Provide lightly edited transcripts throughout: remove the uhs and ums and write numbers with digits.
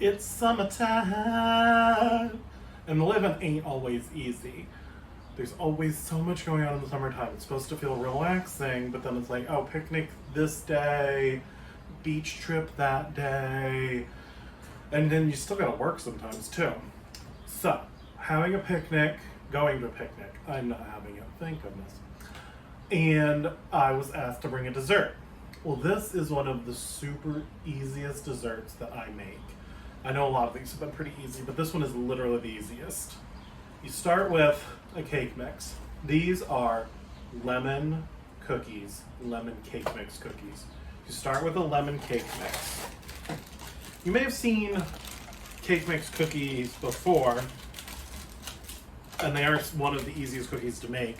It's summertime, and living ain't always easy. There's always so much going on in the summertime. It's supposed to feel relaxing, but then it's like, oh, picnic this day, beach trip that day, and then you still gotta work sometimes too. So, having a picnic, going to a picnic, I'm not having it, thank goodness. And I was asked to bring a dessert. Well, this is one of the super easiest desserts that I make. I know a lot of these have been pretty easy, but this one is literally the easiest. You start with a cake mix. These are lemon cookies, lemon cake mix cookies. You start with a lemon cake mix. You may have seen cake mix cookies before, and they are one of the easiest cookies to make.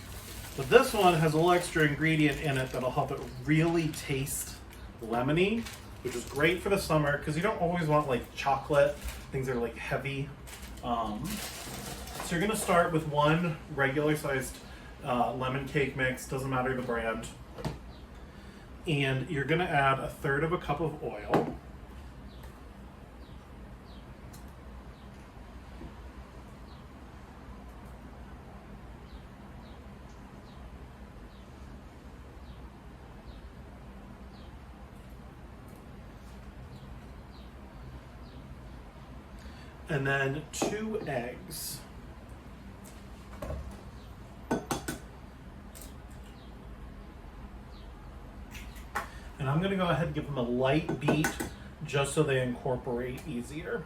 But this one has a little extra ingredient in it that'll help it really taste lemony, which is great for the summer because you don't always want like chocolate, things that are like heavy. So you're gonna start with one regular sized lemon cake mix, doesn't matter the brand. And you're gonna add 1/3 cup of oil. And then 2 eggs. And I'm gonna go ahead and give them a light beat just so they incorporate easier.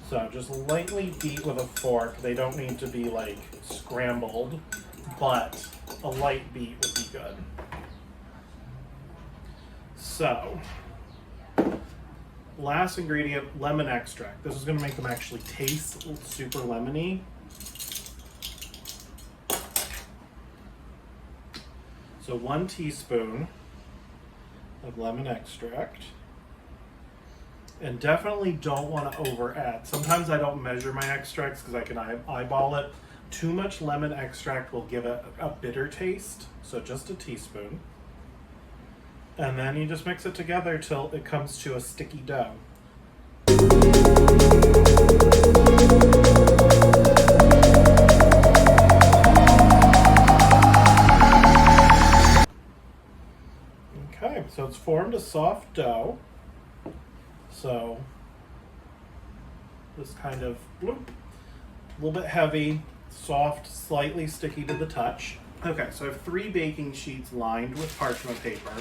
So just lightly beat with a fork. They don't need to be like scrambled, but a light beat would be good. So, last ingredient, lemon extract. This is going to make them actually taste super lemony. So 1 teaspoon of lemon extract. And definitely don't want to over add. Sometimes I don't measure my extracts because I can eyeball it. Too much lemon extract will give it a bitter taste. So just a teaspoon. And then you just mix it together till it comes to a sticky dough. Okay, so it's formed a soft dough. So this kind of bloop, a little bit heavy, soft, slightly sticky to the touch. Okay, so I have 3 baking sheets lined with parchment paper.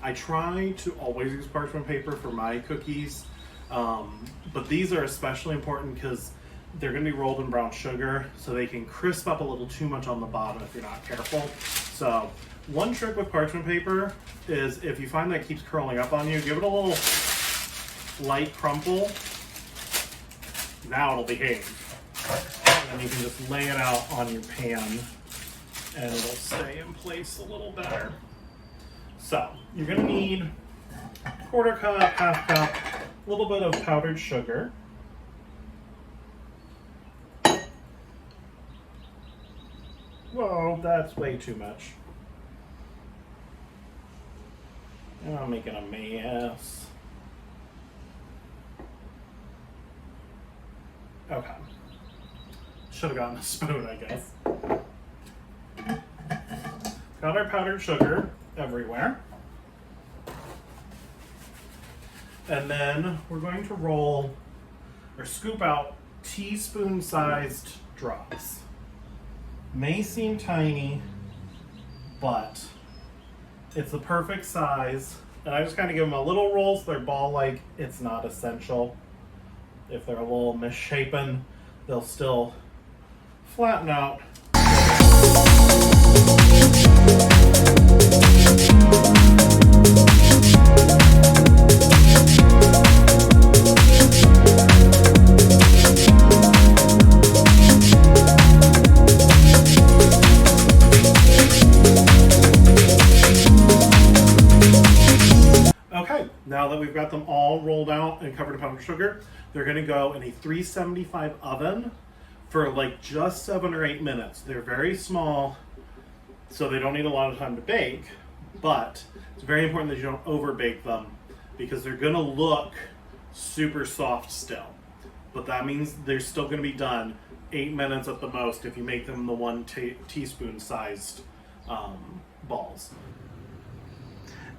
I try to always use parchment paper for my cookies, but these are especially important because they're going to be rolled in brown sugar, so they can crisp up a little too much on the bottom if you're not careful. So one trick with parchment paper is if you find that it keeps curling up on you, give it a little light crumple. Now it'll behave. And you can just lay it out on your pan and it'll stay in place a little better. So, you're going to need 1/4 cup, 1/2 cup, a little bit of powdered sugar. Whoa, that's way too much. And I'm making a mess. Okay. Should have gotten a spoon, I guess. Got our powdered sugar everywhere. And then we're going to roll or scoop out teaspoon-sized drops. May seem tiny, but it's the perfect size. And I just kind of give them a little roll so they're ball-like. It's not essential. If they're a little misshapen, they'll still flatten out. Okay, now that we've got them all rolled out and covered in powdered sugar, they're going to go in a 375 oven for like just 7 or 8 minutes. They're very small, so they don't need a lot of time to bake, But it's very important that you don't over bake them because they're gonna look super soft still. But that means they're still gonna be done 8 minutes at the most if you make them the one teaspoon sized balls.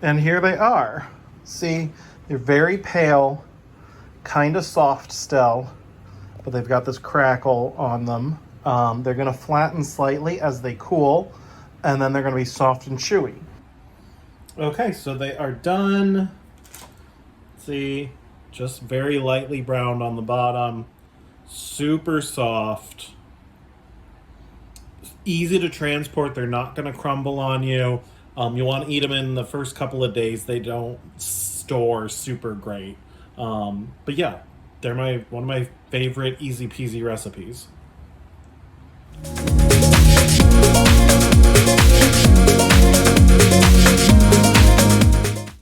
And here they are. See, they're very pale, kind of soft still, but they've got this crackle on them. They're gonna flatten slightly as they cool, and then they're gonna be soft and chewy. Okay, so they are done. See, just very lightly browned on the bottom. Super soft. Easy to transport. They're not going to crumble on you. You want to eat them in the first couple of days. They don't store super great. But yeah, they're one of my favorite easy peasy recipes.